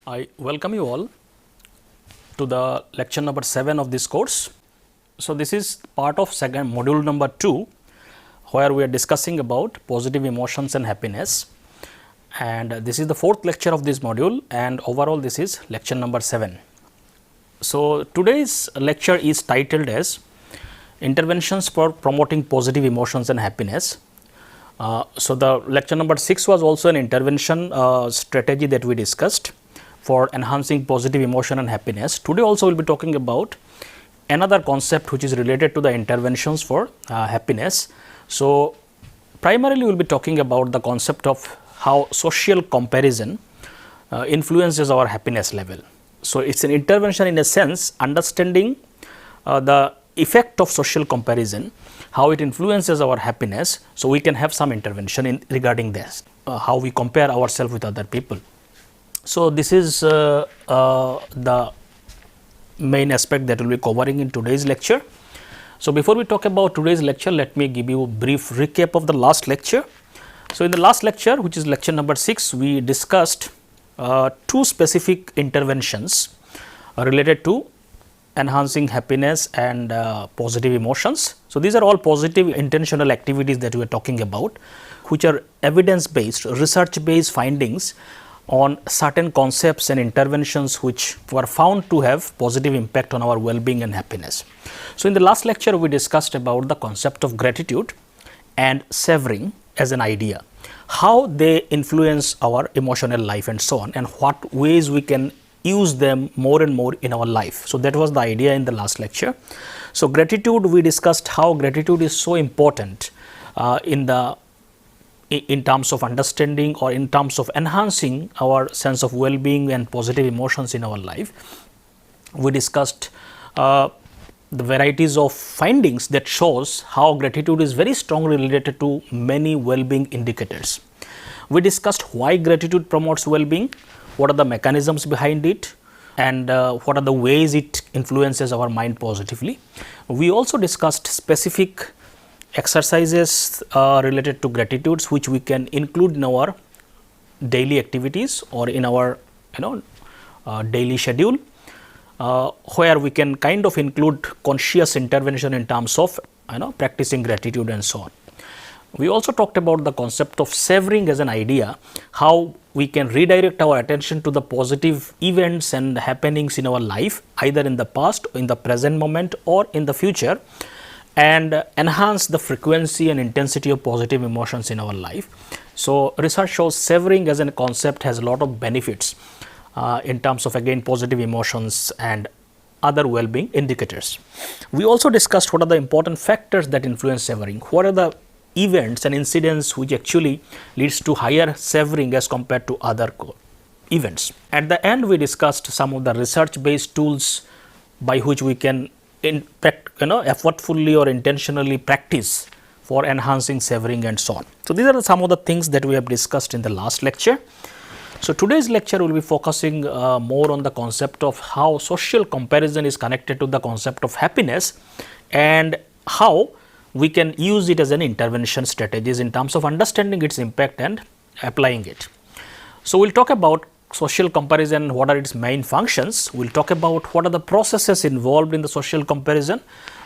I welcome you all to the lecture number 7 of this course. So, this is part of second module number 2, where we are discussing about positive emotions and happiness, and this is the 4th lecture of this module, and overall this is lecture number 7. So, today's lecture is titled as Interventions for Promoting Positive Emotions and Happiness. So, the lecture number 6 was also an intervention strategy that we discussed for enhancing positive emotion and happiness. Today also we will be talking about another concept which is related to the interventions for happiness. So, primarily we will be talking about the concept of how social comparison influences our happiness level. So, it is an intervention in a sense understanding the effect of social comparison, how it influences our happiness. So, we can have some intervention in regarding this, how we compare ourselves with other people. So, this is the main aspect that we will be covering in today's lecture. So, before we talk about today's lecture, let me give you a brief recap of the last lecture. So, in the last lecture, which is lecture number 6, we discussed 2 specific interventions related to enhancing happiness and positive emotions. So, these are all positive intentional activities that we are talking about, which are evidence based, research based findings on certain concepts and interventions which were found to have positive impact on our well-being and happiness. So, in the last lecture we discussed about the concept of gratitude and savoring as an idea, how they influence our emotional life and so on, and what ways we can use them more and more in our life. So, that was the idea in the last lecture. So, gratitude, we discussed how gratitude is so important in terms of understanding or in terms of enhancing our sense of well-being and positive emotions in our life. We discussed the varieties of findings that shows how gratitude is very strongly related to many well-being indicators. We discussed why gratitude promotes well-being, what are the mechanisms behind it, and what are the ways it influences our mind positively. We also discussed specific exercises related to gratitudes which we can include in our daily activities or in our daily schedule, where we can kind of include conscious intervention in terms of practicing gratitude and so on. We also talked about the concept of savoring as an idea, how we can redirect our attention to the positive events and happenings in our life, either in the past, in the present moment or in the future, and enhance the frequency and intensity of positive emotions in our life. So, research shows savoring as a concept has a lot of benefits in terms of again positive emotions and other well-being indicators. We also discussed what are the important factors that influence savoring, what are the events and incidents which actually leads to higher savoring as compared to other events. At the end, we discussed some of the research based tools by which we can effortfully or intentionally practice for enhancing savoring and so on. So, these are some of the things that we have discussed in the last lecture. So, today's lecture will be focusing more on the concept of how social comparison is connected to the concept of happiness and how we can use it as an intervention strategies in terms of understanding its impact and applying it. So, we will talk about social comparison, what are its main functions. We will talk about what are the processes involved in the social comparison.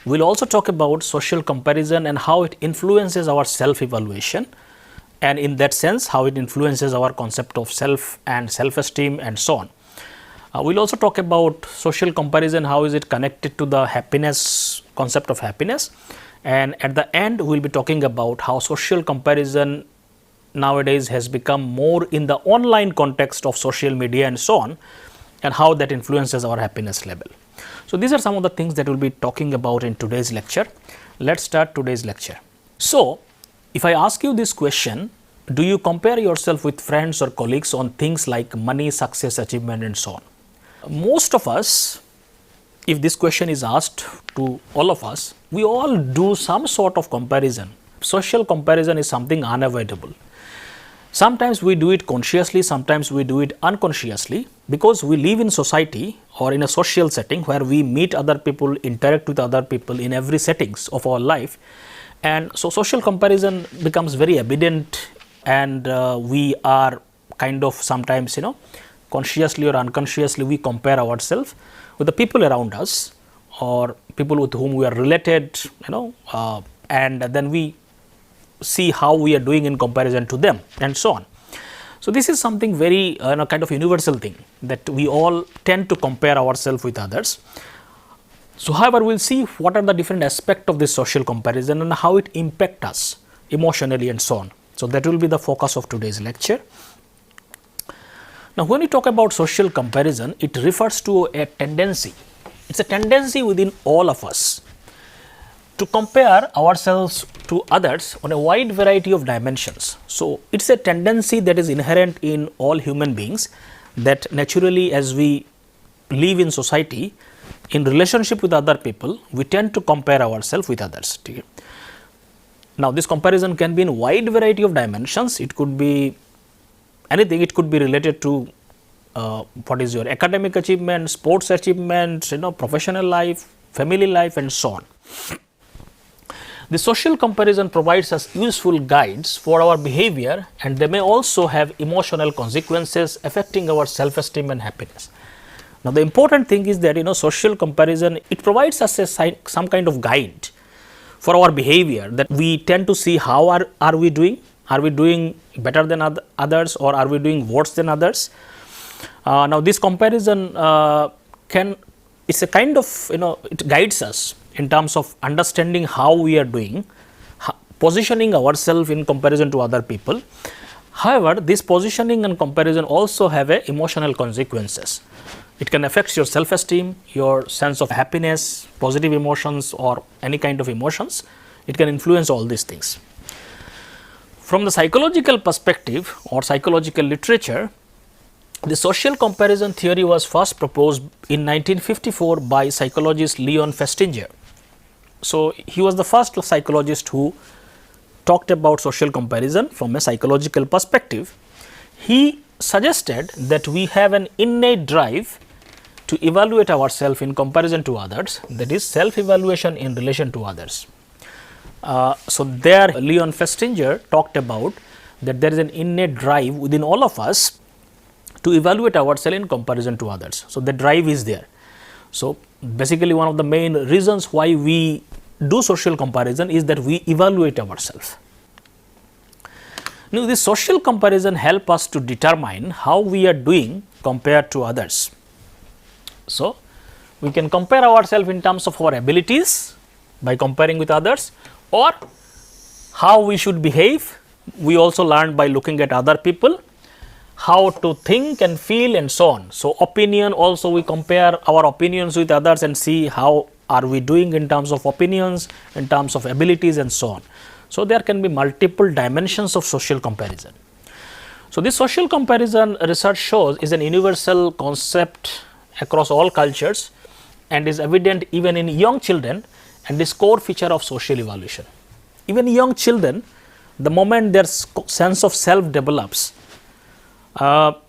We will also talk about social comparison and how it influences our self-evaluation, and in that sense how it influences our concept of self and self-esteem and so on. We will also talk about social comparison, how is it connected to the happiness, concept of happiness, and at the end we will be talking about how social comparison nowadays has become more in the online context of social media and so on, and how that influences our happiness level. So, these are some of the things that we will be talking about in today's lecture. Let us start today's lecture. So, if I ask you this question, do you compare yourself with friends or colleagues on things like money, success, achievement and so on? Most of us, if this question is asked to all of us, we all do some sort of comparison. Social comparison is something unavoidable. Sometimes we do it consciously, sometimes we do it unconsciously, because we live in society or in a social setting where we meet other people, interact with other people in every settings of our life, and so social comparison becomes very evident, and we are kind of sometimes consciously or unconsciously we compare ourselves with the people around us or people with whom we are related, and then we see how we are doing in comparison to them and so on. So, this is something very kind of universal thing that we all tend to compare ourselves with others. So, however, we will see what are the different aspects of this social comparison and how it impacts us emotionally and so on. So, that will be the focus of today's lecture. Now, when we talk about social comparison, it refers to a tendency. It is a tendency within all of us to compare ourselves to others on a wide variety of dimensions. So, it is a tendency that is inherent in all human beings, that naturally as we live in society, in relationship with other people, we tend to compare ourselves with others. Now, this comparison can be in wide variety of dimensions. It could be anything. It could be related to what is your academic achievement, sports achievements, professional life, family life and so on. The social comparison provides us useful guides for our behavior, and they may also have emotional consequences affecting our self-esteem and happiness. Now, the important thing is that social comparison, it provides us some kind of guide for our behavior, that we tend to see how are we doing. Are we doing better than others, or are we doing worse than others? Now, this comparison it's a kind of it guides us in terms of understanding how we are doing, positioning ourselves in comparison to other people. However, this positioning and comparison also have emotional consequences. It can affect your self-esteem, your sense of happiness, positive emotions or any kind of emotions. It can influence all these things. From the psychological perspective or psychological literature, the social comparison theory was first proposed in 1954 by psychologist Leon Festinger. So, he was the first psychologist who talked about social comparison from a psychological perspective. He suggested that we have an innate drive to evaluate ourselves in comparison to others, that is self-evaluation in relation to others. So, there Leon Festinger talked about that there is an innate drive within all of us to evaluate ourselves in comparison to others. So, the drive is there. So, basically one of the main reasons why we do social comparison is that we evaluate ourselves. Now, this social comparison help us to determine how we are doing compared to others. So, we can compare ourselves in terms of our abilities by comparing with others, or how we should behave. We also learn by looking at other people, how to think and feel and so on. So, opinion also we compare our opinions with others and see how are we doing in terms of opinions, in terms of abilities and so on. So, there can be multiple dimensions of social comparison. So, this social comparison research shows is an universal concept across all cultures and is evident even in young children, and is core feature of social evolution. Even young children, the moment their sense of self develops,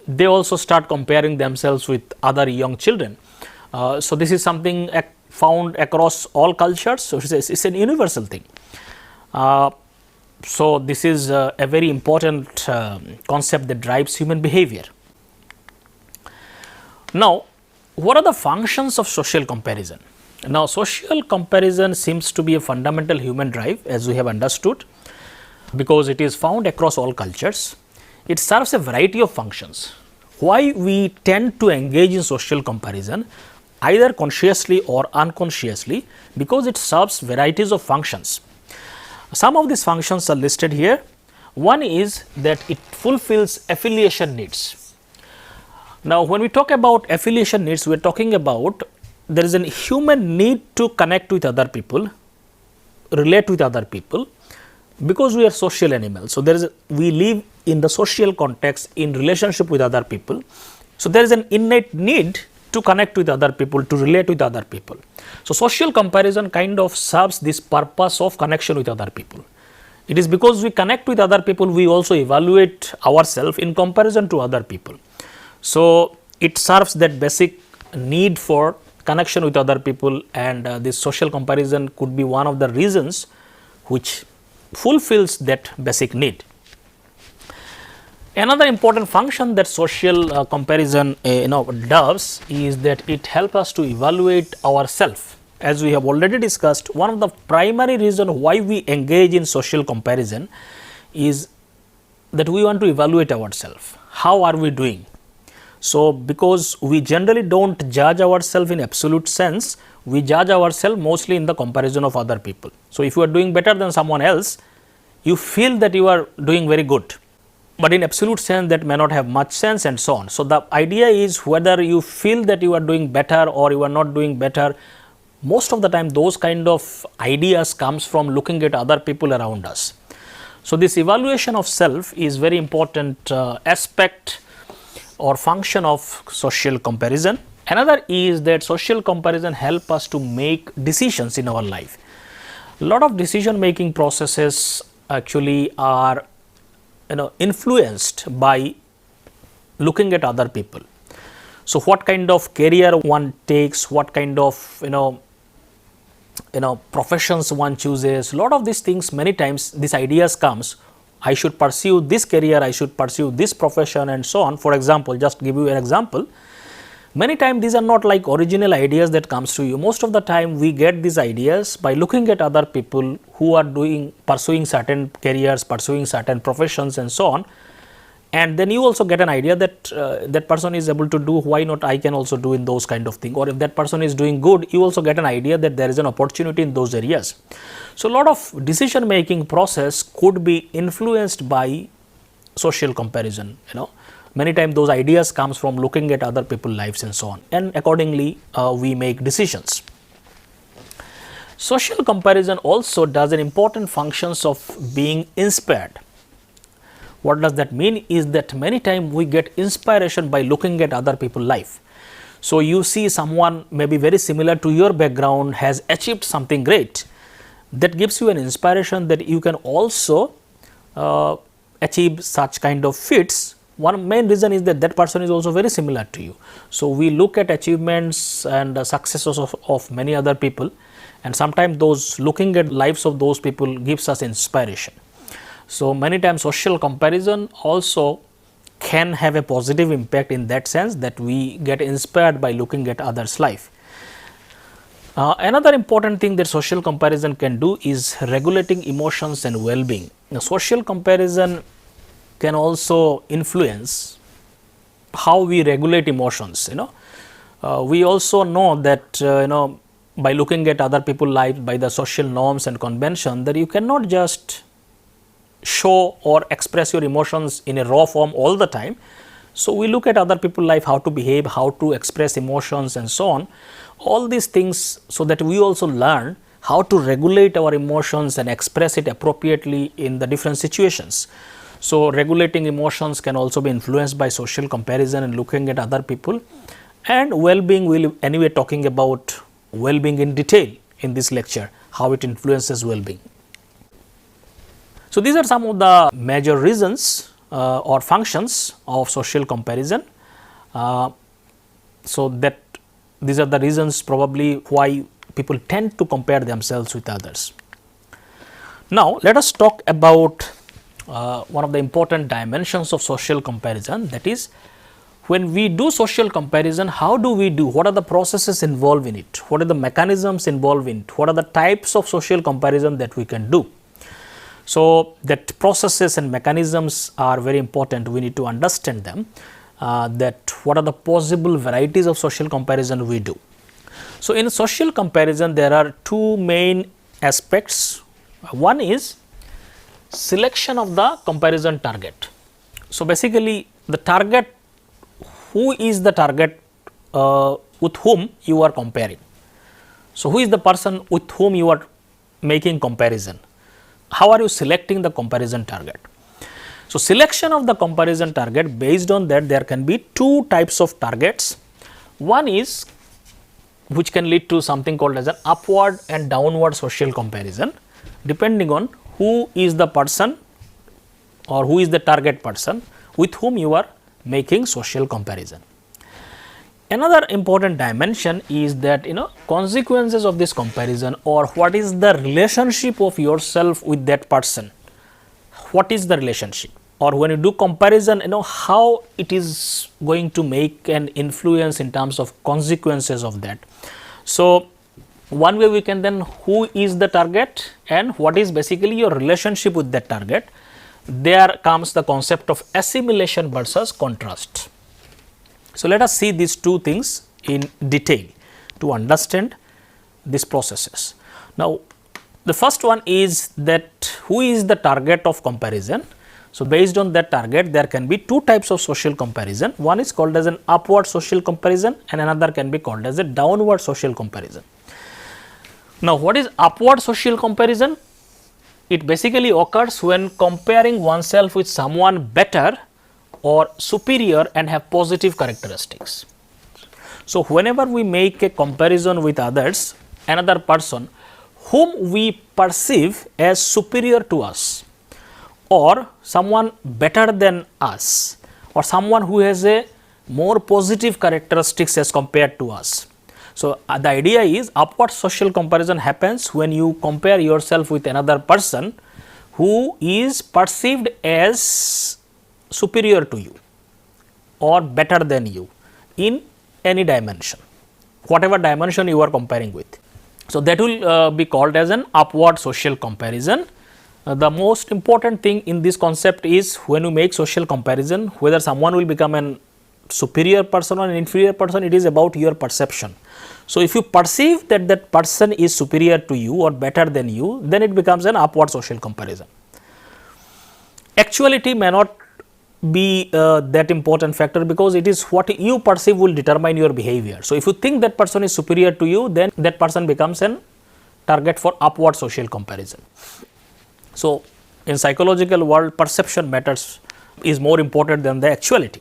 they also start comparing themselves with other young children. So, this is something found across all cultures. So, it's an universal thing. So, this is a very important concept that drives human behavior. Now, what are the functions of social comparison? Now, social comparison seems to be a fundamental human drive, as we have understood, because it is found across all cultures. It serves a variety of functions. Why we tend to engage in social comparison, either consciously or unconsciously, because it serves varieties of functions. Some of these functions are listed here. One is that it fulfills affiliation needs. Now, when we talk about affiliation needs, we are talking about there is a human need to connect with other people, relate with other people, because we are social animals. So, we live in the social context in relationship with other people. So, there is an innate need to connect with other people, to relate with other people. So, social comparison kind of serves this purpose of connection with other people. It is because we connect with other people, we also evaluate ourselves in comparison to other people. So, it serves that basic need for connection with other people, and this social comparison could be one of the reasons which fulfills that basic need. Another important function that social comparison does is that it helps us to evaluate ourselves. As we have already discussed, one of the primary reasons why we engage in social comparison is that we want to evaluate ourselves. How are we doing? So, because we generally do not judge ourselves in absolute sense, we judge ourselves mostly in the comparison of other people. So, if you are doing better than someone else, you feel that you are doing very good, but in absolute sense that may not have much sense and so on. So, the idea is whether you feel that you are doing better or you are not doing better, most of the time those kind of ideas comes from looking at other people around us. So, this evaluation of self is very important aspect or function of social comparison. Another is that social comparison help us to make decisions in our life. A lot of decision making processes actually are influenced by looking at other people. So, what kind of career one takes, what kind of professions one chooses, lot of these things, many times these ideas comes, I should pursue this career, I should pursue this profession and so on. For example, just give you an example, many times these are not like original ideas that comes to you. Most of the time we get these ideas by looking at other people who are pursuing certain careers, pursuing certain professions and so on, and then you also get an idea that that person is able to do, why not I can also do in those kind of thing, or if that person is doing good, you also get an idea that there is an opportunity in those areas. So, a lot of decision making process could be influenced by social comparison, many times those ideas comes from looking at other people's lives and so on, and accordingly we make decisions. Social comparison also does an important functions of being inspired. What does that mean is that many times we get inspiration by looking at other people's life. So, you see someone maybe very similar to your background has achieved something great, that gives you an inspiration that you can also achieve such kind of feats. One main reason is that that person is also very similar to you. So, we look at achievements and successes of many other people, and sometimes those looking at lives of those people gives us inspiration. So, many times social comparison also can have a positive impact in that sense that we get inspired by looking at others' life. Another important thing that social comparison can do is regulating emotions and well-being. Now, social comparison can also influence how we regulate emotions. We also know that by looking at other people's lives, by the social norms and convention, that you cannot just show or express your emotions in a raw form all the time. So, we look at other people's life, how to behave, how to express emotions and so on, all these things, so that we also learn how to regulate our emotions and express it appropriately in the different situations. So, regulating emotions can also be influenced by social comparison and looking at other people, and well-being, we will anyway talking about well-being in detail in this lecture, how it influences well-being. So, these are some of the major reasons or functions of social comparison. So, that these are the reasons probably why people tend to compare themselves with others. Now, let us talk about one of the important dimensions of social comparison, that is, when we do social comparison, how do we do, what are the processes involved in it, what are the mechanisms involved in it, what are the types of social comparison that we can do. So, that processes and mechanisms are very important, we need to understand them, that what are the possible varieties of social comparison we do. So, in social comparison there are two main aspects. One is selection of the comparison target. So, basically the target, who is the target with whom you are comparing. So, who is the person with whom you are making comparison. How are you selecting the comparison target? So, selection of the comparison target, based on that there can be two types of targets. One is which can lead to something called as an upward and downward social comparison, depending on who is the person or who is the target person with whom you are making social comparison. Another important dimension is that consequences of this comparison, or what is the relationship of yourself with that person. What is the relationship, or when you do comparison, how it is going to make an influence in terms of consequences of that. So, one way we can then, who is the target and what is basically your relationship with that target. There comes the concept of assimilation versus contrast. So, let us see these two things in detail to understand these processes. Now, the first one is that who is the target of comparison. So, based on that target, there can be two types of social comparison. One is called as an upward social comparison and another can be called as a downward social comparison. Now, what is upward social comparison? It basically occurs when comparing oneself with someone better or superior and have positive characteristics. So, whenever we make a comparison with others, another person whom we perceive as superior to us, or someone better than us, or someone who has a more positive characteristics as compared to us. So, the idea is upward social comparison happens when you compare yourself with another person who is perceived as superior to you or better than you in any dimension, whatever dimension you are comparing with. So, that will be called as an upward social comparison. The most important thing in this concept is when you make social comparison, whether someone will become an superior person or an inferior person, it is about your perception. So, if you perceive that that person is superior to you or better than you, then it becomes an upward social comparison. Actuality may not be that important factor, because it is what you perceive will determine your behavior. So, if you think that person is superior to you, then that person becomes an target for upward social comparison. So, in psychological world, perception matters is more important than the actuality.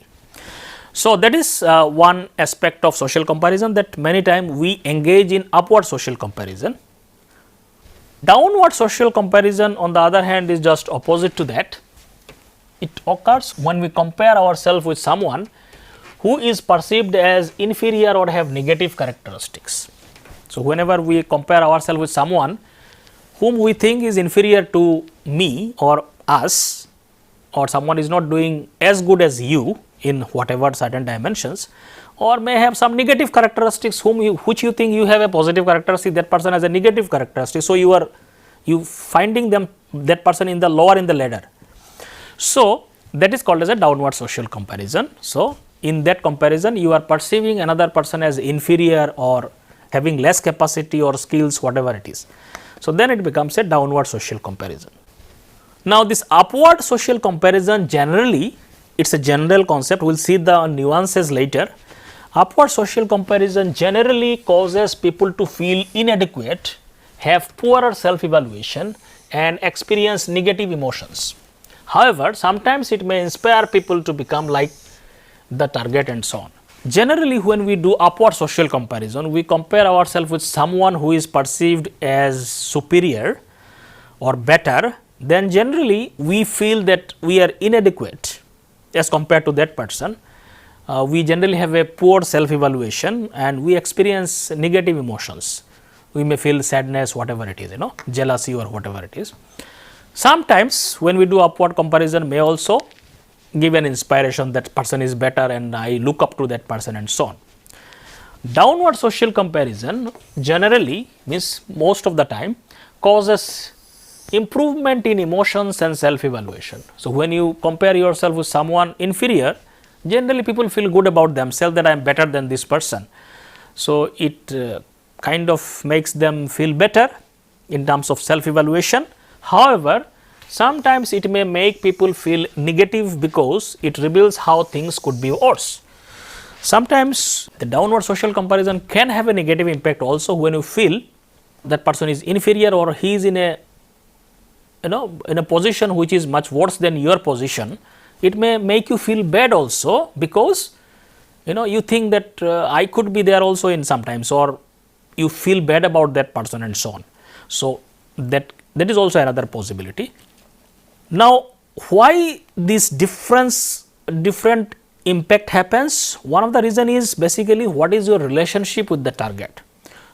So, that is one aspect of social comparison, that many times we engage in upward social comparison. Downward social comparison on the other hand is just opposite to that. It occurs when we compare ourselves with someone who is perceived as inferior or have negative characteristics. So, whenever we compare ourselves with someone whom we think is inferior to me or us, or someone is not doing as good as you in whatever certain dimensions, or may have some negative characteristics which you think you have a positive characteristic, that person has a negative characteristic. So, you finding that person in the lower in the ladder. So, that is called as a downward social comparison. So, in that comparison you are perceiving another person as inferior or having less capacity or skills, whatever it is. So, then it becomes a downward social comparison. Now, this upward social comparison generally, it is a general concept, we will see the nuances later. Upward social comparison generally causes people to feel inadequate, have poorer self-evaluation and experience negative emotions. However, sometimes it may inspire people to become like the target and so on. Generally, when we do upward social comparison, we compare ourselves with someone who is perceived as superior or better, then generally we feel that we are inadequate as compared to that person. We generally have a poor self-evaluation and we experience negative emotions. We may feel sadness, whatever it is, jealousy or whatever it is. Sometimes when we do upward comparison may also give an inspiration that person is better and I look up to that person and so on. Downward social comparison generally means most of the time causes improvement in emotions and self-evaluation. So, when you compare yourself with someone inferior, generally people feel good about themselves that I am better than this person. So, it kind of makes them feel better in terms of self-evaluation. However, sometimes it may make people feel negative because it reveals how things could be worse. Sometimes the downward social comparison can have a negative impact also when you feel that person is inferior or he is in a position which is much worse than your position. It may make you feel bad also because you think that I could be there also in sometimes, or you feel bad about that person and so on. So, that is also another possibility. Now, why this different impact happens? One of the reason is basically what is your relationship with the target.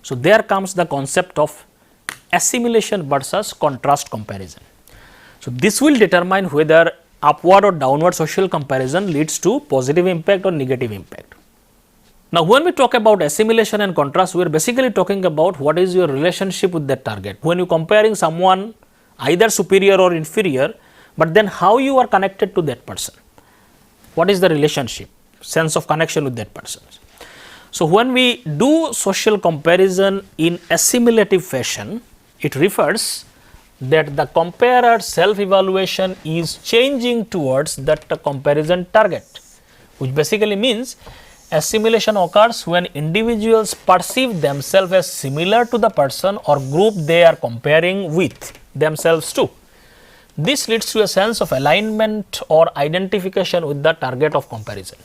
So, there comes the concept of assimilation versus contrast comparison. So, this will determine whether upward or downward social comparison leads to positive impact or negative impact. Now, when we talk about assimilation and contrast, we are basically talking about what is your relationship with that target. When you are comparing someone either superior or inferior, but then how you are connected to that person. What is the relationship, sense of connection with that person. So, when we do social comparison in assimilative fashion, it refers that the comparer self-evaluation is changing towards that comparison target, which basically means assimilation occurs when individuals perceive themselves as similar to the person or group they are comparing with themselves to. This leads to a sense of alignment or identification with the target of comparison.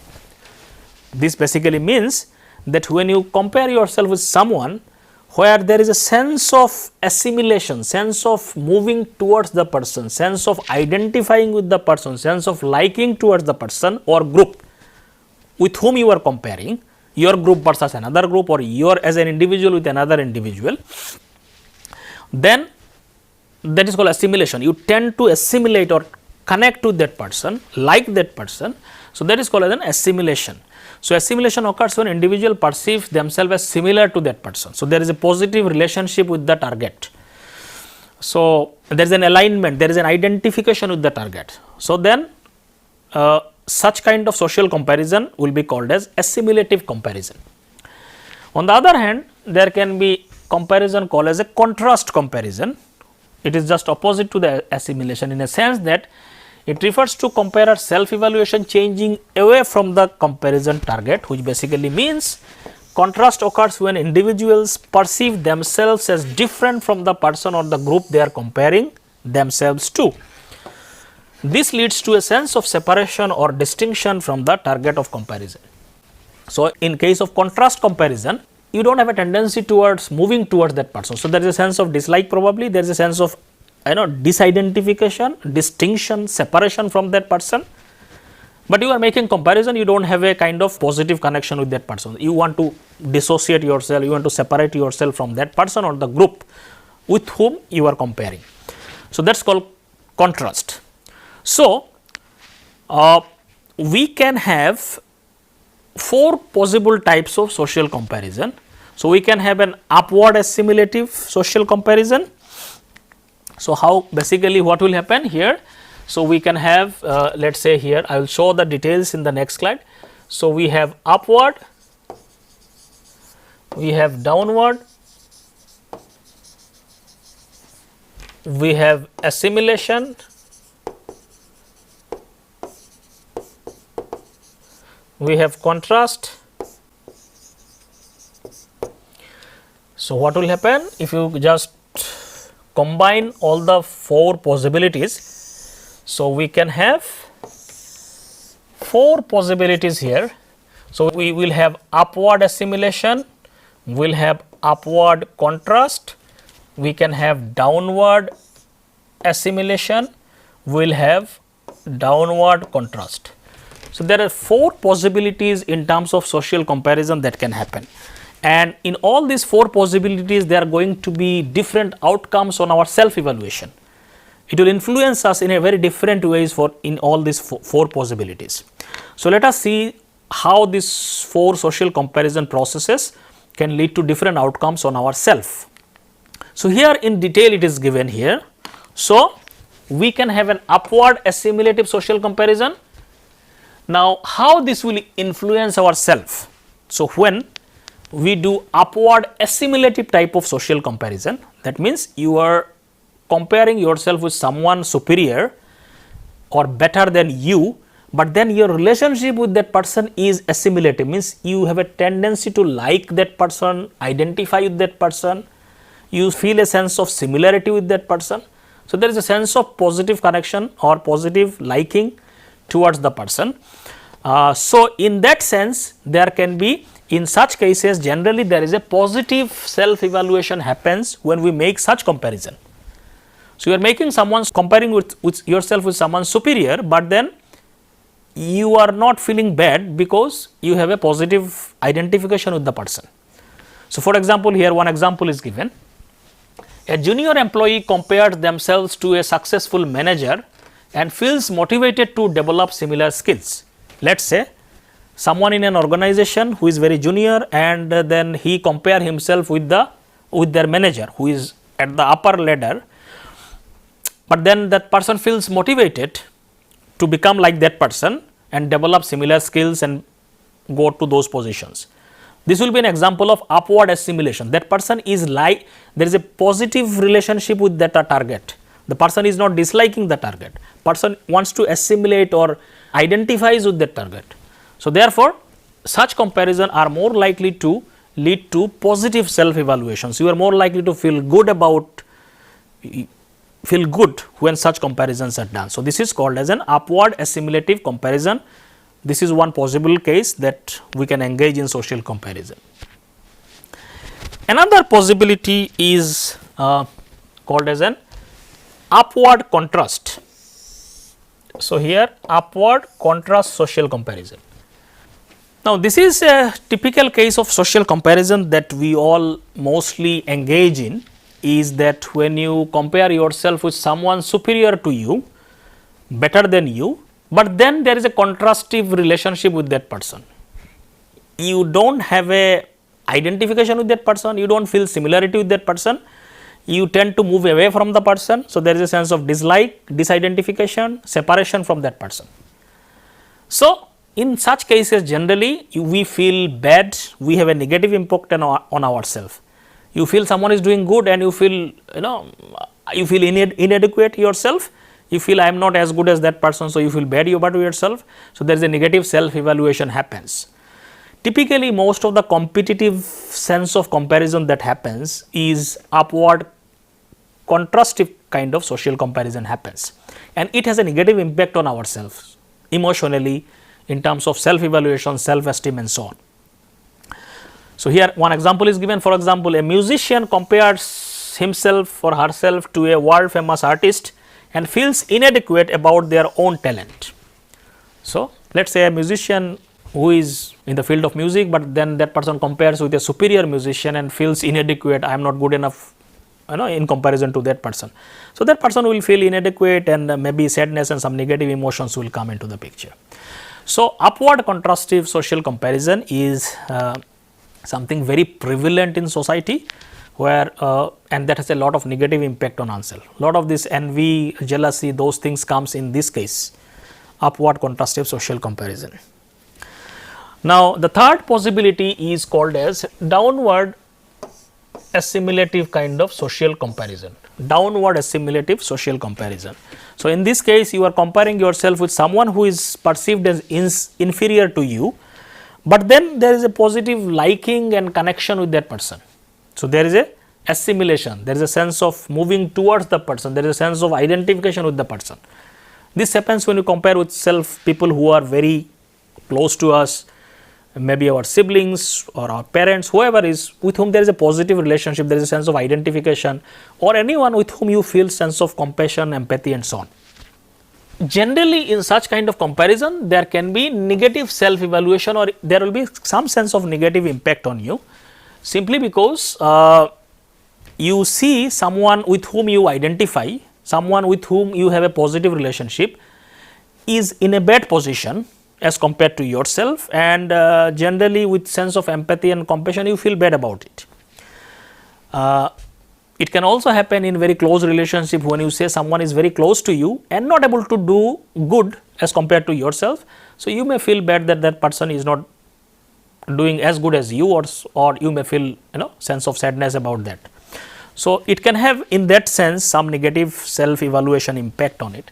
This basically means that when you compare yourself with someone where there is a sense of assimilation, sense of moving towards the person, sense of identifying with the person, sense of liking towards the person or group with whom you are comparing, your group versus another group or your as an individual with another individual, then that is called assimilation. You tend to assimilate or connect to that person, like that person. So, that is called as an assimilation. So, assimilation occurs when individual perceive themselves as similar to that person. So, there is a positive relationship with the target. So, there is an alignment, there is an identification with the target. So, then such kind of social comparison will be called as assimilative comparison. On the other hand, there can be comparison called as a contrast comparison. It is just opposite to the assimilation in a sense that it refers to comparer self-evaluation changing away from the comparison target, which basically means contrast occurs when individuals perceive themselves as different from the person or the group they are comparing themselves to. This leads to a sense of separation or distinction from the target of comparison. So, in case of contrast comparison, you do not have a tendency towards moving towards that person. So, there is a sense of dislike, probably there is a sense of disidentification, distinction, separation from that person, but you are making comparison, you do not have a kind of positive connection with that person. You want to dissociate yourself, you want to separate yourself from that person or the group with whom you are comparing. So, that is called contrast. So, we can have 4 possible types of social comparison. So, we can have an upward assimilative social comparison. So, how basically what will happen here? So, we can have let us say here I will show the details in the next slide. So, we have upward, we have downward, we have assimilation, we have contrast. So, what will happen if you just combine all the 4 possibilities? So, we can have 4 possibilities here. So, we will have upward assimilation, we will have upward contrast, we can have downward assimilation, we will have downward contrast. So, there are 4 possibilities in terms of social comparison that can happen, and in all these 4 possibilities there are going to be different outcomes on our self evaluation. It will influence us in a very different ways for in all these 4 possibilities. So, let us see how these 4 social comparison processes can lead to different outcomes on our self. So, here in detail it is given here. So, we can have an upward assimilative social comparison. Now, how this will influence our self? So, when we do upward assimilative type of social comparison, that means you are comparing yourself with someone superior or better than you, but then your relationship with that person is assimilative, means you have a tendency to like that person, identify with that person, you feel a sense of similarity with that person. So, there is a sense of positive connection or positive liking towards the person. So, in that sense there can be, in such cases generally there is a positive self evaluation happens when we make such comparison. So, you are making someone comparing with yourself with someone superior, but then you are not feeling bad because you have a positive identification with the person. So, for example, here one example is given. A junior employee compared themselves to a successful manager and feels motivated to develop similar skills. Let us say someone in an organization who is very junior, and then he compare himself with their manager who is at the upper ladder, but then that person feels motivated to become like that person and develop similar skills and go to those positions. This will be an example of upward assimilation. That person is like, there is a positive relationship with that target. The person is not disliking the target. Person wants to assimilate or identifies with that target. So, therefore, such comparison are more likely to lead to positive self evaluations. You are more likely to feel good when such comparisons are done. So, this is called as an upward assimilative comparison. This is one possible case that we can engage in social comparison. Another possibility is called as an upward contrast. So, here upward contrast social comparison. Now, this is a typical case of social comparison that we all mostly engage in, is that when you compare yourself with someone superior to you, better than you, but then there is a contrastive relationship with that person. You do not have a identification with that person, you do not feel similarity with that person, you tend to move away from the person. So, there is a sense of dislike, disidentification, separation from that person. So, in such cases generally we feel bad, we have a negative impact on ourselves. You feel someone is doing good and you feel inadequate yourself, you feel I am not as good as that person, so you feel bad about yourself. So, there is a negative self evaluation happens. Typically most of the competitive sense of comparison that happens is upward contrastive kind of social comparison happens, and it has a negative impact on ourselves emotionally in terms of self evaluation, self esteem and so on. So, here one example is given. For example, a musician compares himself or herself to a world famous artist and feels inadequate about their own talent. So, let us say a musician who is in the field of music, but then that person compares with a superior musician and feels inadequate, I am not good enough in comparison to that person. So, that person will feel inadequate and maybe sadness and some negative emotions will come into the picture. So, upward contrastive social comparison is something very prevalent in society, where and that has a lot of negative impact on oneself. Lot of this envy, jealousy, those things comes in this case, upward contrastive social comparison. Now, the third possibility is called as downward assimilative kind of social comparison, downward assimilative social comparison. So, in this case you are comparing yourself with someone who is perceived as inferior to you, but then there is a positive liking and connection with that person. So, there is a assimilation, there is a sense of moving towards the person, there is a sense of identification with the person. This happens when you compare with people who are very close to us, maybe our siblings or our parents, whoever is with whom there is a positive relationship, there is a sense of identification, or anyone with whom you feel sense of compassion, empathy and so on. Generally in such kind of comparison there can be negative self evaluation, or there will be some sense of negative impact on you, simply because you see someone with whom you identify, someone with whom you have a positive relationship is in a bad position as compared to yourself, and generally with sense of empathy and compassion you feel bad about it. It can also happen in very close relationship, when you say someone is very close to you and not able to do good as compared to yourself. So, you may feel bad that that person is not doing as good as you, or you may feel sense of sadness about that. So, it can have in that sense some negative self evaluation impact on it.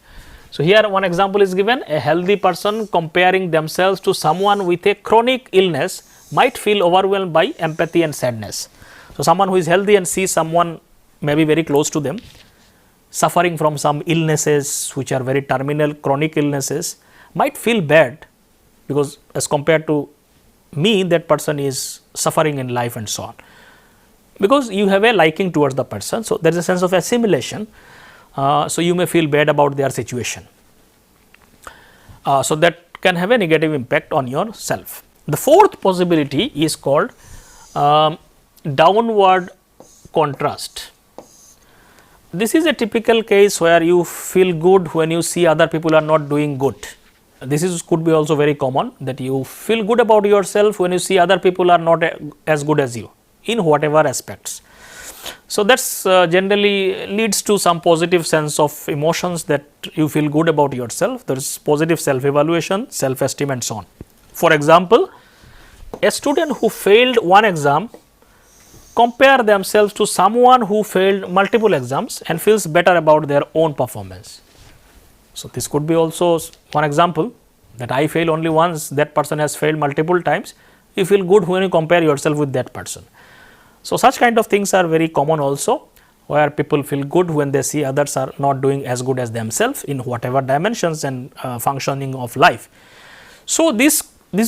So, here one example is given: a healthy person comparing themselves to someone with a chronic illness might feel overwhelmed by empathy and sadness. So, someone who is healthy and sees someone maybe very close to them suffering from some illnesses which are very terminal chronic illnesses might feel bad, because as compared to me that person is suffering in life and so on, because you have a liking towards the person. So, there is a sense of assimilation. So, you may feel bad about their situation. So, that can have a negative impact on yourself. The fourth possibility is called downward contrast. this is a typical case where you feel good when you see other people are not doing good. This is could be also very common, that you feel good about yourself when you see other people are not as good as you in whatever aspects. So, that is generally leads to some positive sense of emotions, that you feel good about yourself. There is positive self evaluation, self esteem and so on. For example, a student who failed one exam compare themselves to someone who failed multiple exams and feels better about their own performance. So, this could be also one example, that I fail only once, that person has failed multiple times. You feel good when you compare yourself with that person. So, such kind of things are very common also, where people feel good when they see others are not doing as good as themselves in whatever dimensions and functioning of life. So, this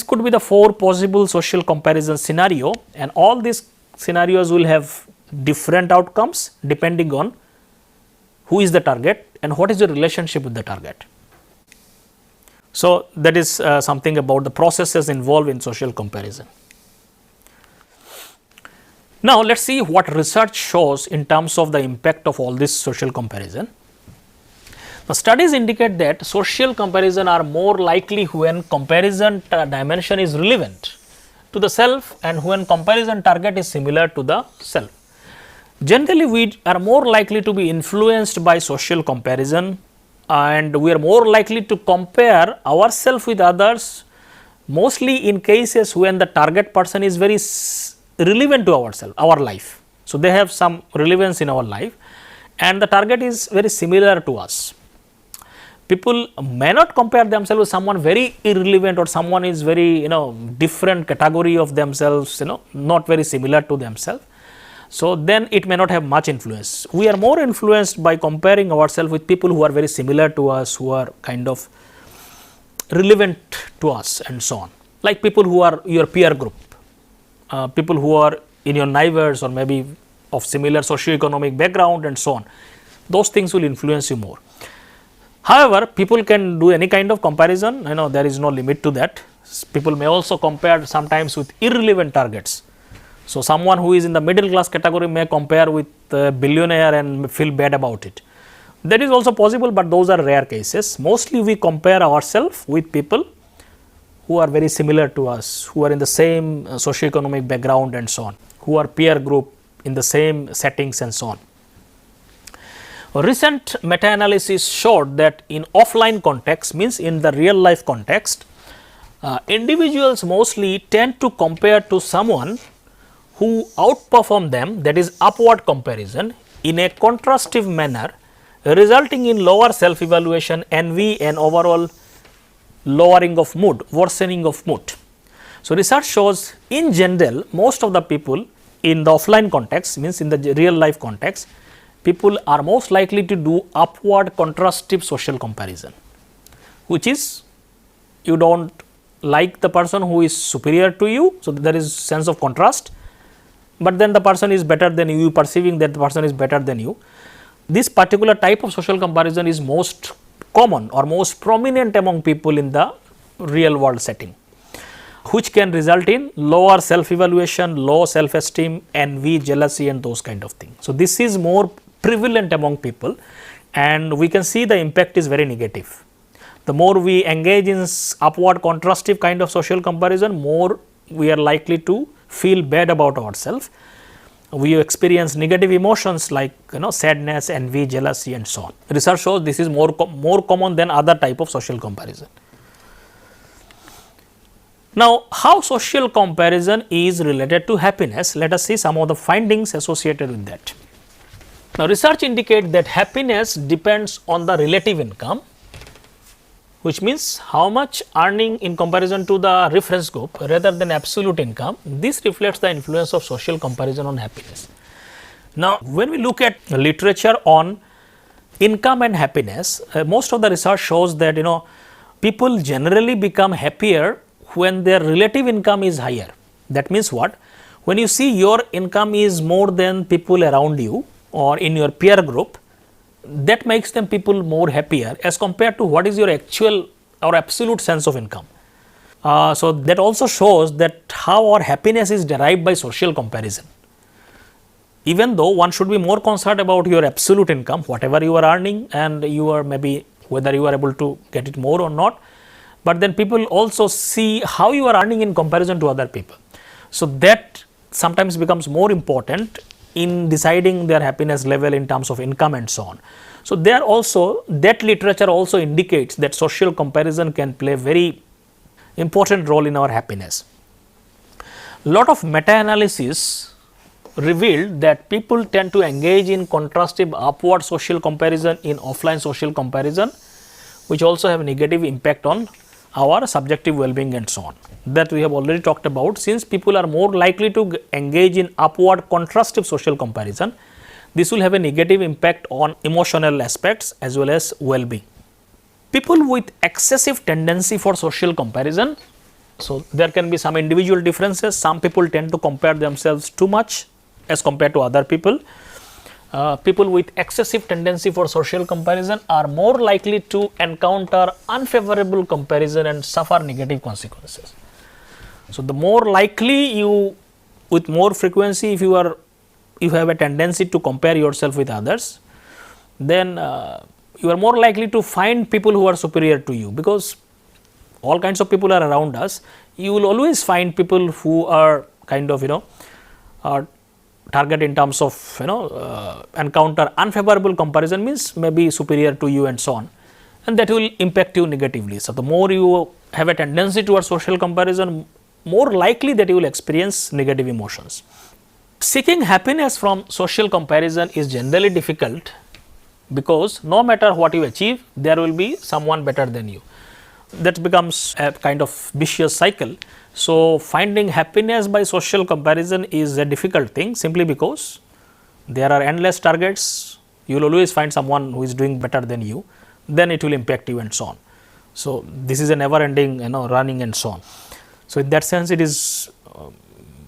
could be the 4 possible social comparison scenario, and all these scenarios will have different outcomes depending on who is the target and what is the relationship with the target. So, that is something about the processes involved in social comparison. Now, let us see what research shows in terms of the impact of all this social comparison. The studies indicate that social comparison are more likely when comparison dimension is relevant to the self and when comparison target is similar to the self. Generally, we are more likely to be influenced by social comparison, and we are more likely to compare ourselves with others, mostly in cases when the target person is very relevant to ourselves, our life. So, they have some relevance in our life and the target is very similar to us. People may not compare themselves with someone very irrelevant or someone is very different category of themselves, not very similar to themselves. So, then it may not have much influence. We are more influenced by comparing ourselves with people who are very similar to us, who are kind of relevant to us and so on, like people who are your peer group. People who are in your neighbors or maybe of similar socio-economic background and so on, those things will influence you more. However, people can do any kind of comparison, there is no limit to that. People may also compare sometimes with irrelevant targets. So, someone who is in the middle class category may compare with a billionaire and feel bad about it. That is also possible, but those are rare cases. Mostly we compare ourselves with people who are very similar to us, who are in the same socio-economic background and so on, who are peer group in the same settings and so on. A recent meta-analysis showed that in offline context, means in the real life context, individuals mostly tend to compare to someone who outperform them, that is upward comparison, in a contrastive manner, resulting in lower self-evaluation, envy and overall lowering of mood, worsening of mood. So, research shows in general most of the people in the offline context, means in the real life context, people are most likely to do upward contrastive social comparison, which is you do not like the person who is superior to you. So, there is sense of contrast, but then the person is better than you, perceiving that the person is better than you. This particular type of social comparison is most common or most prominent among people in the real world setting, which can result in lower self-evaluation, low self-esteem, envy, jealousy and those kind of things. So, this is more prevalent among people and we can see the impact is very negative. The more we engage in upward contrastive kind of social comparison, more we are likely to feel bad about ourselves. We experience negative emotions like sadness, envy, jealousy and so on. Research shows this is more common than other type of social comparison. Now, how social comparison is related to happiness? Let us see some of the findings associated with that. Now, research indicates that happiness depends on the relative income, which means how much earning in comparison to the reference group rather than absolute income. This reflects the influence of social comparison on happiness. Now, when we look at the literature on income and happiness, most of the research shows that people generally become happier when their relative income is higher. That means what? When you see your income is more than people around you or in your peer group, that makes them people more happier as compared to what is your actual or absolute sense of income. So, that also shows that how our happiness is derived by social comparison. even though one should be more concerned about your absolute income, whatever you are earning, and you are maybe whether you are able to get it more or not, but then people also see how you are earning in comparison to other people. So, that sometimes becomes more important in deciding their happiness level in terms of income and so on. So, there also that literature also indicates that social comparison can play a very important role in our happiness. Lot of meta-analysis revealed that people tend to engage in contrastive upward social comparison in offline social comparison, which also have a negative impact on our subjective well-being and so on. That we have already talked about. Since people are more likely to engage in upward contrastive social comparison, this will have a negative impact on emotional aspects as well as well-being. People with excessive tendency for social comparison, so there can be some individual differences. Some people tend to compare themselves too much as compared to other people. People with excessive tendency for social comparison are more likely to encounter unfavorable comparison and suffer negative consequences. So, the more likely you, with more frequency, if you have a tendency to compare yourself with others, then you are more likely to find people who are superior to you, because all kinds of people are around us. You will always find people who are kind of target in terms of encounter unfavorable comparison, means maybe superior to you and so on, and that will impact you negatively. So, the more you have a tendency towards social comparison, more likely that you will experience negative emotions. Seeking happiness from social comparison is generally difficult, because no matter what you achieve, there will be someone better than you. That becomes a kind of vicious cycle. So, finding happiness by social comparison is a difficult thing, simply because there are endless targets. You will always find someone who is doing better than you, then it will impact you and so on. So, this is a never ending running and so on. So, in that sense, it is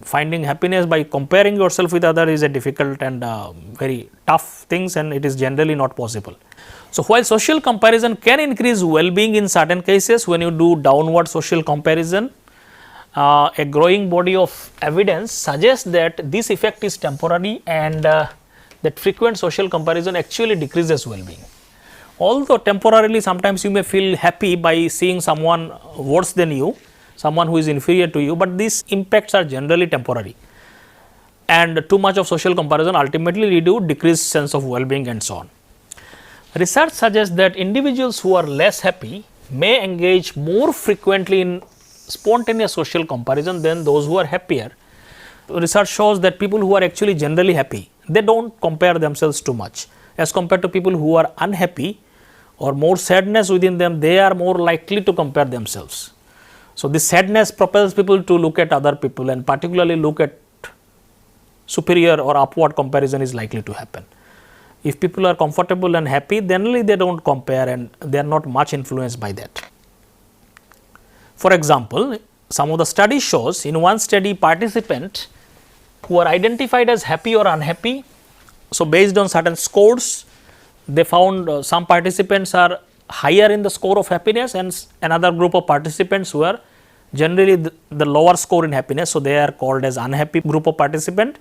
finding happiness by comparing yourself with others is a difficult and very tough things, and it is generally not possible. So, while social comparison can increase well-being in certain cases when you do downward social comparison, a growing body of evidence suggests that this effect is temporary, and that frequent social comparison actually decreases well-being. Although temporarily sometimes you may feel happy by seeing someone worse than you, someone who is inferior to you, but these impacts are generally temporary, and too much of social comparison ultimately lead to decreased sense of well-being and so on. Research suggests that individuals who are less happy may engage more frequently in spontaneous social comparison than those who are happier. Research shows that people who are actually generally happy, they do not compare themselves too much, as compared to people who are unhappy or more sadness within them, they are more likely to compare themselves. So, this sadness propels people to look at other people, and particularly look at superior or upward comparison is likely to happen. If people are comfortable and happy, generally they do not compare, and they are not much influenced by that. For example, some of the study shows, in one study, participants who are identified as happy or unhappy, so based on certain scores, they found some participants are higher in the score of happiness, and another group of participants who are generally the lower score in happiness. So, they are called as unhappy group of participant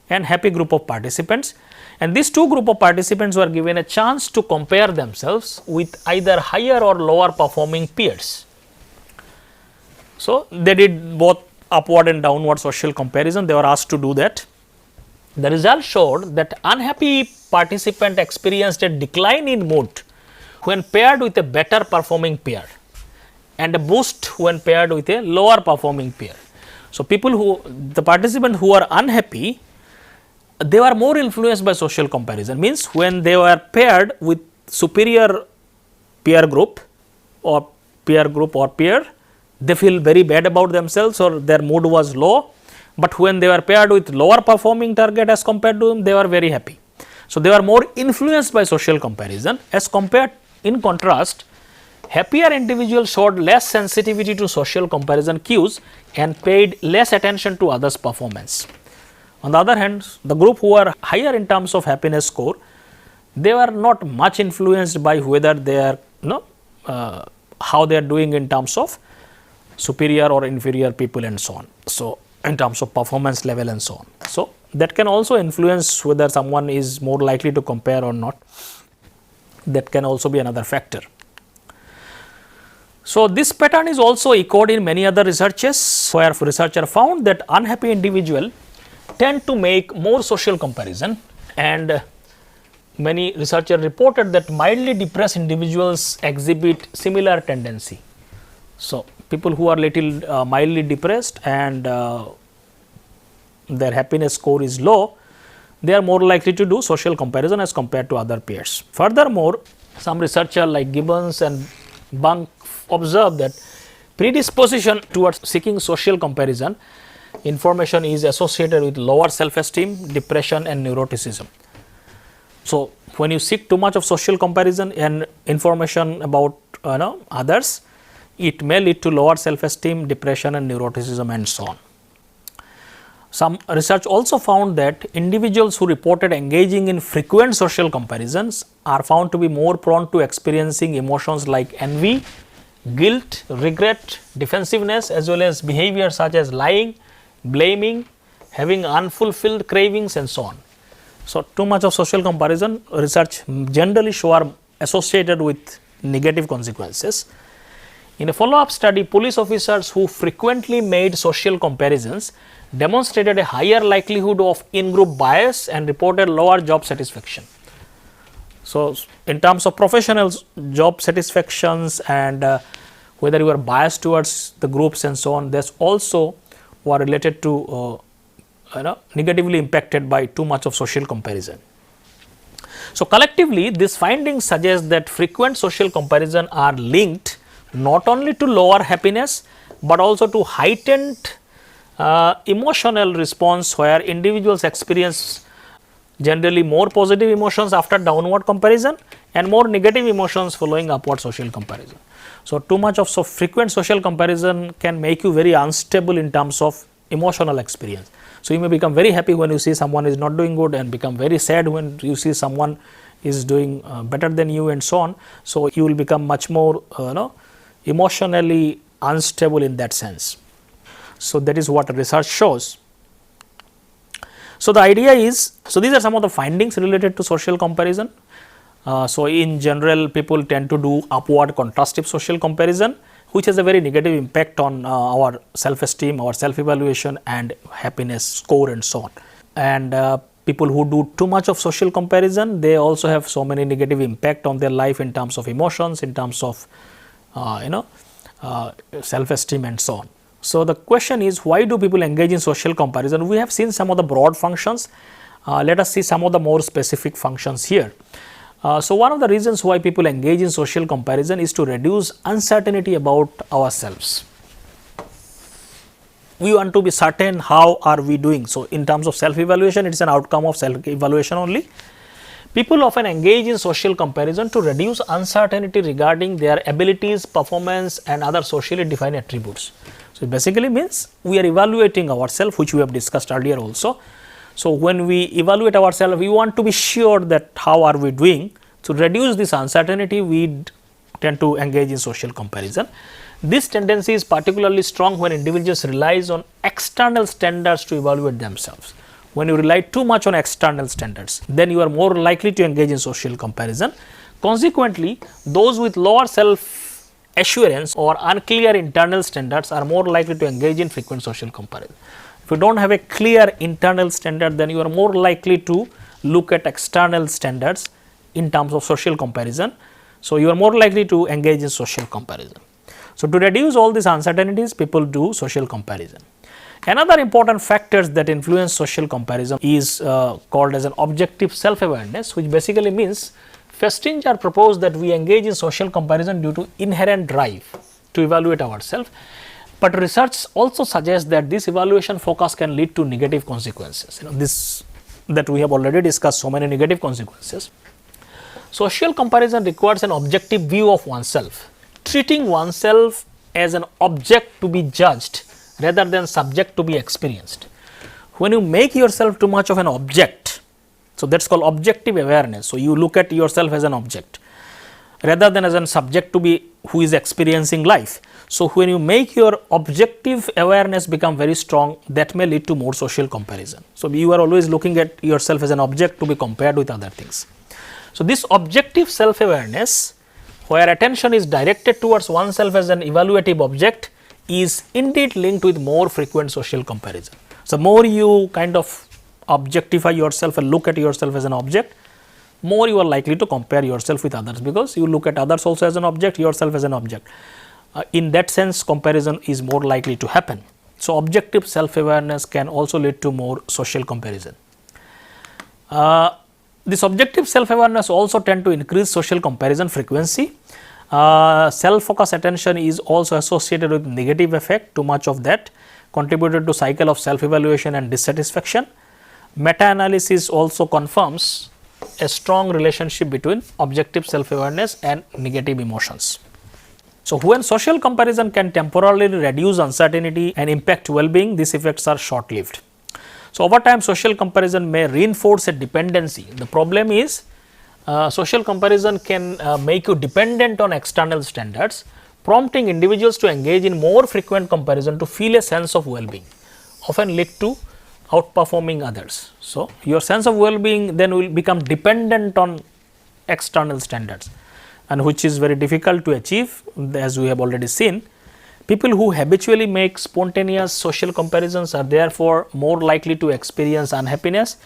and happy group of participants, and these two group of participants were given a chance to compare themselves with either higher or lower performing peers. So, they did both upward and downward social comparison, they were asked to do that. The result showed that unhappy participant experienced a decline in mood when paired with a better performing peer, and a boost when paired with a lower performing peer. So, the participants who are unhappy, they were more influenced by social comparison, means when they were paired with superior peer group or peer, they feel very bad about themselves or their mood was low, but when they were paired with lower performing target as compared to them, they were very happy. So, they were more influenced by social comparison. As compared, in contrast, happier individuals showed less sensitivity to social comparison cues and paid less attention to others' performance. On the other hand, the group who are higher in terms of happiness score, they were not much influenced by whether they are how they are doing in terms of superior or inferior people and so on. So, in terms of performance level and so on. So, that can also influence whether someone is more likely to compare or not. That can also be another factor. So, this pattern is also echoed in many other researches, where researcher found that unhappy individual tend to make more social comparison, and many researchers reported that mildly depressed individuals exhibit similar tendency. So, people who are little mildly depressed and their happiness score is low, they are more likely to do social comparison as compared to other peers. Furthermore, some researchers like Gibbons and Bunk observed that predisposition towards seeking social comparison information is associated with lower self-esteem, depression and neuroticism. So, when you seek too much of social comparison and information about others, it may lead to lower self-esteem, depression and neuroticism and so on. Some research also found that individuals who reported engaging in frequent social comparisons are found to be more prone to experiencing emotions like envy, guilt, regret, defensiveness, as well as behavior such as lying, blaming, having unfulfilled cravings and so on. So, too much of social comparison research generally show are associated with negative consequences. In a follow-up study, police officers who frequently made social comparisons demonstrated a higher likelihood of in-group bias and reported lower job satisfaction. So, in terms of professional job satisfactions and whether you are biased towards the groups and so on, this also were related to negatively impacted by too much of social comparison. So, collectively these findings suggest that frequent social comparison are linked not only to lower happiness, but also to heightened emotional response, where individuals experience generally more positive emotions after downward comparison and more negative emotions following upward social comparison. So, too much of frequent social comparison can make you very unstable in terms of emotional experience. So, you may become very happy when you see someone is not doing good and become very sad when you see someone is doing better than you and so on. So, you will become much more emotionally unstable in that sense. So, that is what research shows. So, the idea is, so these are some of the findings related to social comparison. So, in general people tend to do upward contrastive social comparison, which has a very negative impact on our self-esteem, our self-evaluation and happiness score and so on. And people who do too much of social comparison, they also have so many negative impact on their life in terms of emotions, in terms of self-esteem and so on. So, the question is, why do people engage in social comparison? We have seen some of the broad functions. Let us see some of the more specific functions here. So, one of the reasons why people engage in social comparison is to reduce uncertainty about ourselves. We want to be certain how are we doing. So, in terms of self-evaluation, it is an outcome of self-evaluation only. People often engage in social comparison to reduce uncertainty regarding their abilities, performance and other socially defined attributes. So, it basically means we are evaluating ourselves, which we have discussed earlier also. So, when we evaluate ourselves, we want to be sure that how are we doing. To reduce this uncertainty, we tend to engage in social comparison. This tendency is particularly strong when individuals relies on external standards to evaluate themselves. When you rely too much on external standards, then you are more likely to engage in social comparison. Consequently, those with lower self-assurance or unclear internal standards are more likely to engage in frequent social comparison. If you do not have a clear internal standard, then you are more likely to look at external standards in terms of social comparison. So, you are more likely to engage in social comparison. So, to reduce all these uncertainties, people do social comparison. Another important factors that influence social comparison is called as an objective self-awareness, which basically means Festinger proposed that we engage in social comparison due to inherent drive to evaluate ourselves. But research also suggests that this evaluation focus can lead to negative consequences. This that we have already discussed, so many negative consequences. Social comparison requires an objective view of oneself, treating oneself as an object to be judged rather than subject to be experienced. When you make yourself too much of an object, so that is called objective awareness. So, you look at yourself as an object rather than as a subject to be who is experiencing life. So, when you make your objective awareness become very strong, that may lead to more social comparison. So, you are always looking at yourself as an object to be compared with other things. So, this objective self awareness, where attention is directed towards oneself as an evaluative object, is indeed linked with more frequent social comparison. So, more you kind of objectify yourself and look at yourself as an object, more you are likely to compare yourself with others, because you look at others also as an object, yourself as an object. In that sense, comparison is more likely to happen. So, objective self awareness can also lead to more social comparison. This objective self awareness also tend to increase social comparison frequency. Self focus attention is also associated with negative effect. Too much of that contributed to cycle of self evaluation and dissatisfaction. Meta analysis also confirms a strong relationship between objective self awareness and negative emotions. So, when social comparison can temporarily reduce uncertainty and impact well-being, these effects are short-lived. So, over time social comparison may reinforce a dependency. The problem is social comparison can make you dependent on external standards, prompting individuals to engage in more frequent comparison to feel a sense of well-being, often lead to outperforming others. So, your sense of well-being then will become dependent on external standards, and which is very difficult to achieve, as we have already seen. People who habitually make spontaneous social comparisons are therefore more likely to experience unhappiness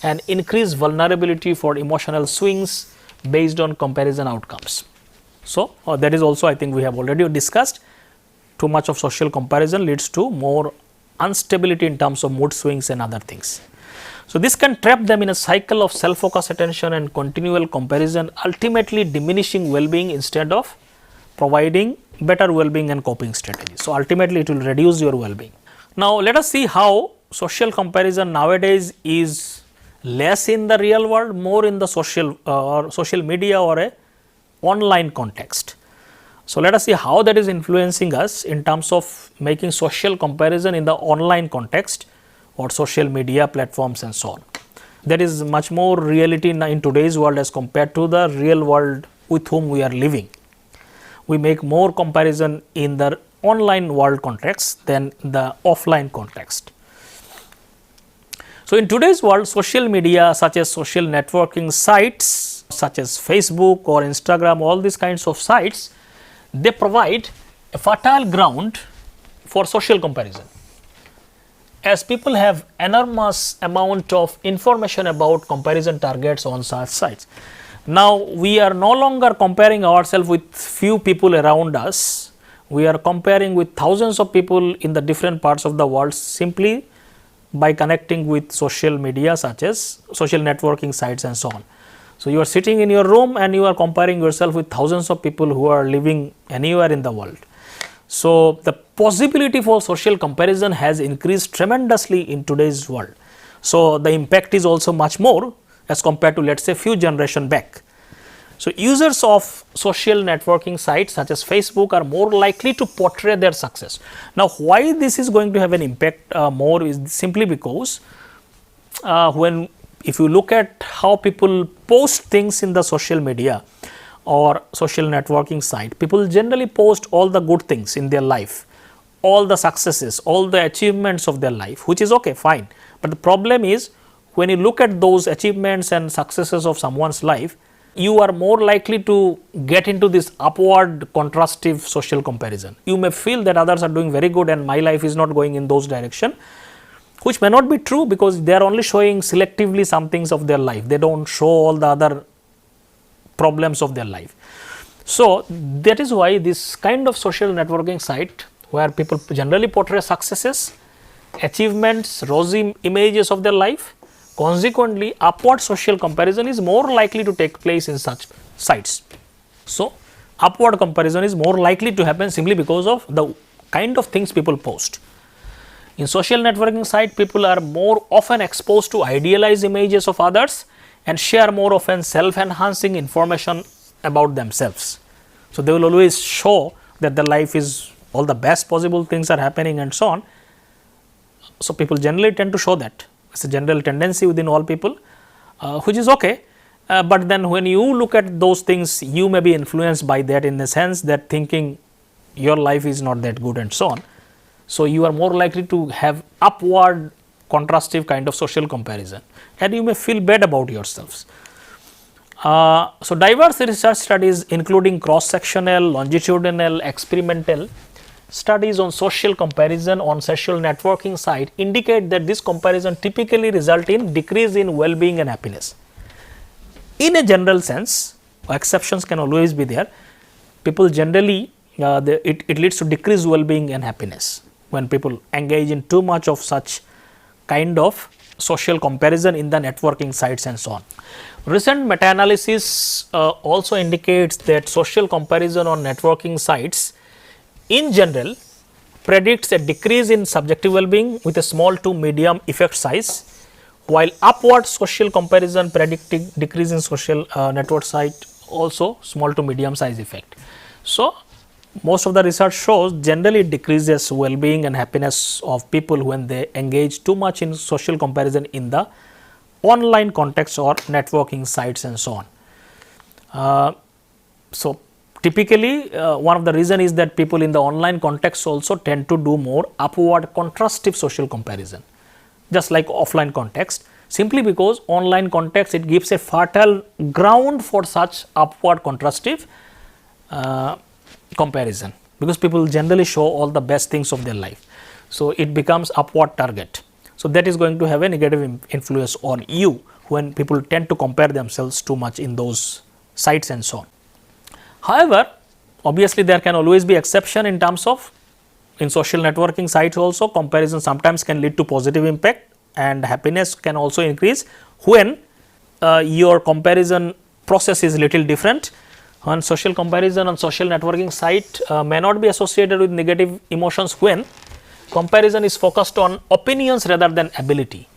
and increase vulnerability for emotional swings based on comparison outcomes. So, that is also, I think we have already discussed. Too much of social comparison leads to more instability in terms of mood swings and other things. So, this can trap them in a cycle of self focused attention and continual comparison, ultimately diminishing well-being instead of providing better well-being and coping strategies. So, ultimately it will reduce your well-being. Now, let us see how social comparison nowadays is less in the real world, more in the social media or a online context. So, let us see how that is influencing us in terms of making social comparison in the online context or social media platforms and so on. There is much more reality in today's world as compared to the real world with whom we are living. We make more comparison in the online world context than the offline context. So, in today's world, social media such as social networking sites such as Facebook or Instagram, all these kinds of sites, they provide a fertile ground for social comparison, as people have enormous amount of information about comparison targets on such sites. Now, we are no longer comparing ourselves with few people around us, we are comparing with thousands of people in the different parts of the world simply by connecting with social media such as social networking sites and so on. So, you are sitting in your room and you are comparing yourself with thousands of people who are living anywhere in the world. So, the possibility for social comparison has increased tremendously in today's world. So, the impact is also much more as compared to, let us say, few generation back. So, users of social networking sites such as Facebook are more likely to portray their success. Now, why this is going to have an impact more is simply because if you look at how people post things in the social media or social networking site, people generally post all the good things in their life, all the successes, all the achievements of their life, which is okay, fine. But the problem is, when you look at those achievements and successes of someone's life, you are more likely to get into this upward contrastive social comparison. You may feel that others are doing very good and my life is not going in those direction, which may not be true, because they are only showing selectively some things of their life. They do not show all the other problems of their life. So, that is why this kind of social networking site, where people generally portray successes, achievements, rosy images of their life, consequently upward social comparison is more likely to take place in such sites. So, upward comparison is more likely to happen simply because of the kind of things people post. In social networking site, people are more often exposed to idealized images of others and share more often self-enhancing information about themselves. So, they will always show that their life is all the best possible things are happening and so on. So, people generally tend to show that. It is a general tendency within all people, which is okay. But then when you look at those things, you may be influenced by that, in the sense that thinking your life is not that good and so on. So, you are more likely to have upward contrastive kind of social comparison, and you may feel bad about yourselves. So, diverse research studies including cross sectional, longitudinal, experimental studies on social comparison on social networking site indicate that this comparison typically result in decrease in well-being and happiness. In a general sense, exceptions can always be there. People generally it leads to decreased well-being and happiness when people engage in too much of such kind of social comparison in the networking sites and so on. Recent meta-analysis also indicates that social comparison on networking sites in general predicts a decrease in subjective well-being with a small to medium effect size, while upward social comparison predicting decrease in social network site also small to medium size effect. So, most of the research shows generally it decreases well-being and happiness of people when they engage too much in social comparison in the online context or networking sites and so on. So, typically one of the reason is that people in the online context also tend to do more upward contrastive social comparison, just like offline context, simply because online context it gives a fertile ground for such upward contrastive comparison, because people generally show all the best things of their life. So, it becomes upward target. So, that is going to have a negative influence on you when people tend to compare themselves too much in those sites and so on. However, obviously there can always be exception in terms of in social networking sites also comparison sometimes can lead to positive impact, and happiness can also increase when your comparison process is little different. On social comparison on social networking site may not be associated with negative emotions when comparison is focused on opinions rather than ability.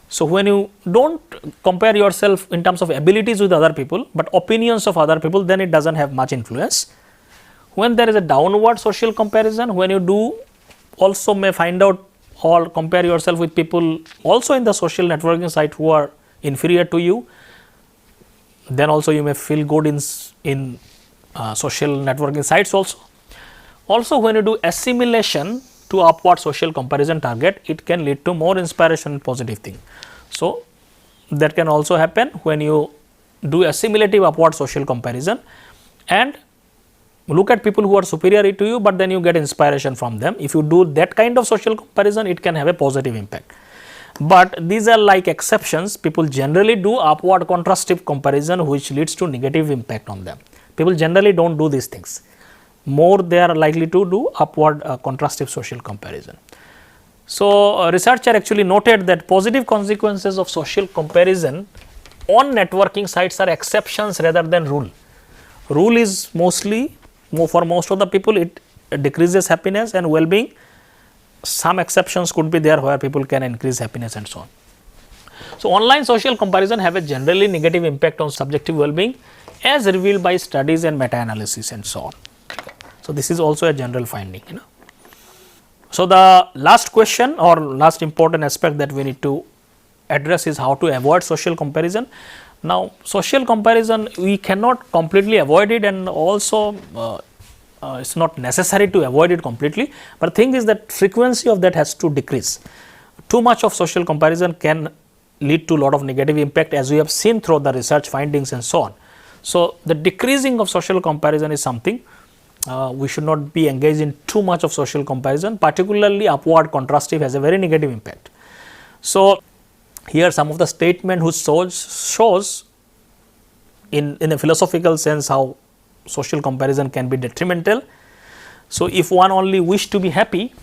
So, when you do not compare yourself in terms of abilities with other people, but opinions of other people, then it does not have much influence. When there is a downward social comparison, when you do also may find out or compare yourself with people also in the social networking site who are inferior to you, then also you may feel good in social networking sites also. Also, when you do assimilation to upward social comparison target, it can lead to more inspiration and positive thing. So, that can also happen when you do assimilative upward social comparison and look at people who are superior to you, but then you get inspiration from them. If you do that kind of social comparison, it can have a positive impact. But these are like exceptions. People generally do upward contrastive comparison which leads to negative impact on them. People generally do not do these things. More they are likely to do upward contrastive social comparison. So, researcher actually noted that positive consequences of social comparison on networking sites are exceptions rather than rule. Rule is mostly for most of the people it decreases happiness and well-being. Some exceptions could be there where people can increase happiness and so on. So, online social comparison have a generally negative impact on subjective well-being as revealed by studies and meta-analysis and so on. So, this is also a general finding. So, the last question or last important aspect that we need to address is how to avoid social comparison. Now, social comparison we cannot completely avoid it, and also it is not necessary to avoid it completely, but the thing is that frequency of that has to decrease. Too much of social comparison can lead to a lot of negative impact, as we have seen through the research findings and so on. So, the decreasing of social comparison is something we should not be engaged in too much of social comparison, particularly upward contrastive has a very negative impact. So, here some of the statement which shows in a philosophical sense how social comparison can be detrimental. So, if one only wish to be happy,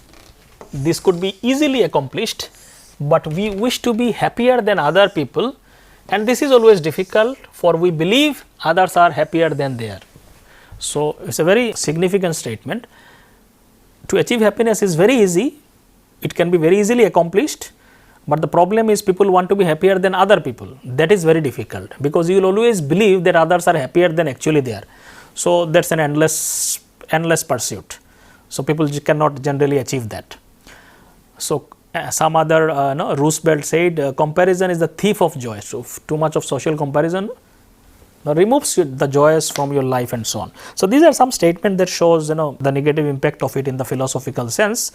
this could be easily accomplished, but we wish to be happier than other people, and this is always difficult, for we believe others are happier than they are. So, it is a very significant statement. To achieve happiness is very easy, it can be very easily accomplished, but the problem is people want to be happier than other people. That is very difficult, because you will always believe that others are happier than actually they are. So, that is an endless pursuit. So, people cannot generally achieve that. So, some other Roosevelt said comparison is the thief of joy. So, too much of social comparison removes the joys from your life and so on. So, these are some statements that shows the negative impact of it in the philosophical sense,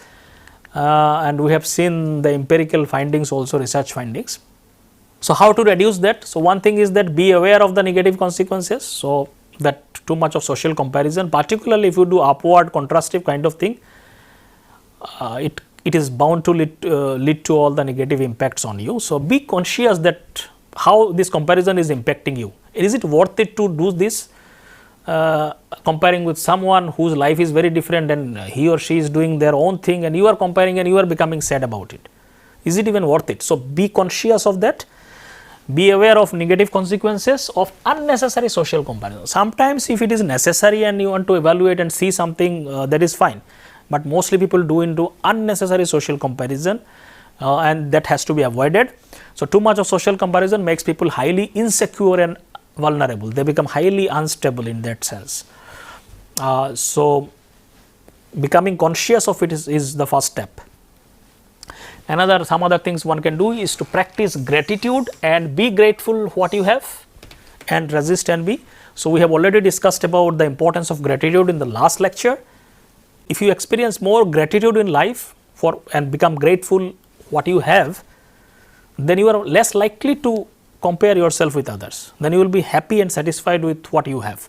and we have seen the empirical findings also, research findings. So, how to reduce that? So, one thing is that be aware of the negative consequences. So, that too much of social comparison, particularly if you do upward contrastive kind of thing, it is bound to lead to all the negative impacts on you. So, be conscious that how this comparison is impacting you. Is it worth it to do this, comparing with someone whose life is very different and he or she is doing their own thing, and you are comparing and you are becoming sad about it? Is it even worth it? So, be conscious of that. Be aware of negative consequences of unnecessary social comparison. Sometimes if it is necessary and you want to evaluate and see something, that is fine, but mostly people do into unnecessary social comparison, and that has to be avoided. So, too much of social comparison makes people highly insecure and vulnerable. They become highly unstable in that sense. So, becoming conscious of it is the first step. Some other things one can do is to practice gratitude and be grateful what you have, and resist envy. So, we have already discussed about the importance of gratitude in the last lecture. If you experience more gratitude in life and become grateful what you have, then you are less likely to compare yourself with others. Then you will be happy and satisfied with what you have.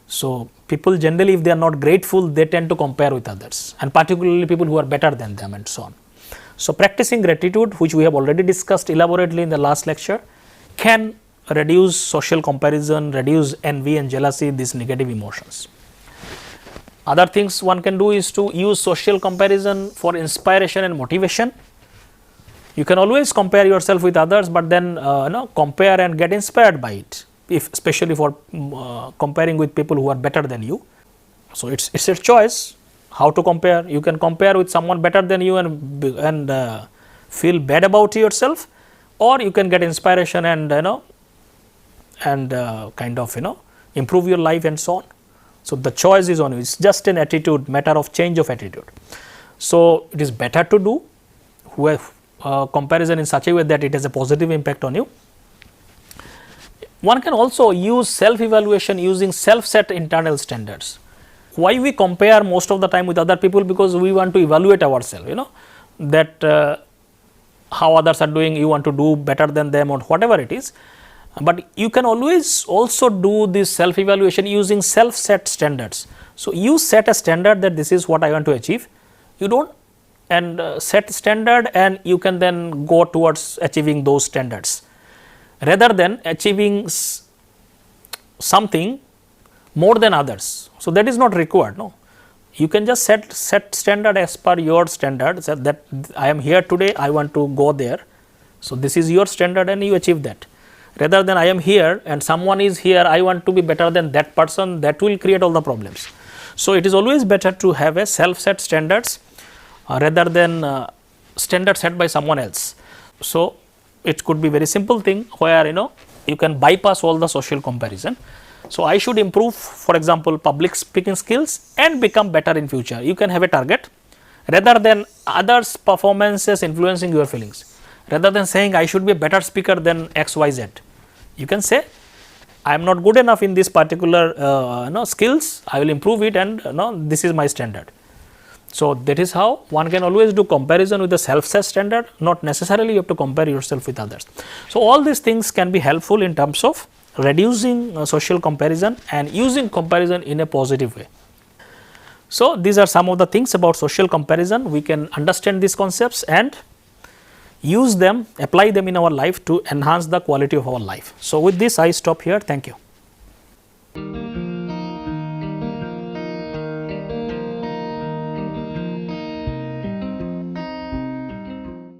So, people generally, if they are not grateful, they tend to compare with others, and particularly people who are better than them and so on. So, practicing gratitude, which we have already discussed elaborately in the last lecture, can reduce social comparison, reduce envy and jealousy, these negative emotions. Other things one can do is to use social comparison for inspiration and motivation. You can always compare yourself with others, but then compare and get inspired by it, especially for comparing with people who are better than you. So, it's a choice how to compare. You can compare with someone better than you and feel bad about yourself, or you can get inspiration and improve your life and so on. So, the choice is on you. It's just an attitude, matter of change of attitude. So, it is better to do comparison in such a way that it has a positive impact on you. One can also use self-evaluation using self-set internal standards. Why we compare most of the time with other people? Because we want to evaluate ourselves, that how others are doing, you want to do better than them or whatever it is. But you can always also do this self-evaluation using self-set standards. So, you set a standard that this is what I want to achieve. You don't set standard, and you can then go towards achieving those standards, rather than achieving something more than others. So, that is not required. No, you can just set standard as per your standard, that I am here today, I want to go there. So, this is your standard and you achieve that, rather than I am here and someone is here, I want to be better than that person. That will create all the problems. So, it is always better to have a self-set standards rather than standard set by someone else. So, it could be very simple thing where you can bypass all the social comparison. So, I should improve, for example, public speaking skills and become better in future. You can have a target rather than others' performances influencing your feelings. Rather than saying I should be a better speaker than XYZ, you can say I am not good enough in this particular skills, I will improve it, and this is my standard. So, that is how one can always do comparison with the self-set standard, not necessarily you have to compare yourself with others. So, all these things can be helpful in terms of reducing social comparison and using comparison in a positive way. So, these are some of the things about social comparison. We can understand these concepts and use them, apply them in our life to enhance the quality of our life. So, with this I stop here. Thank you.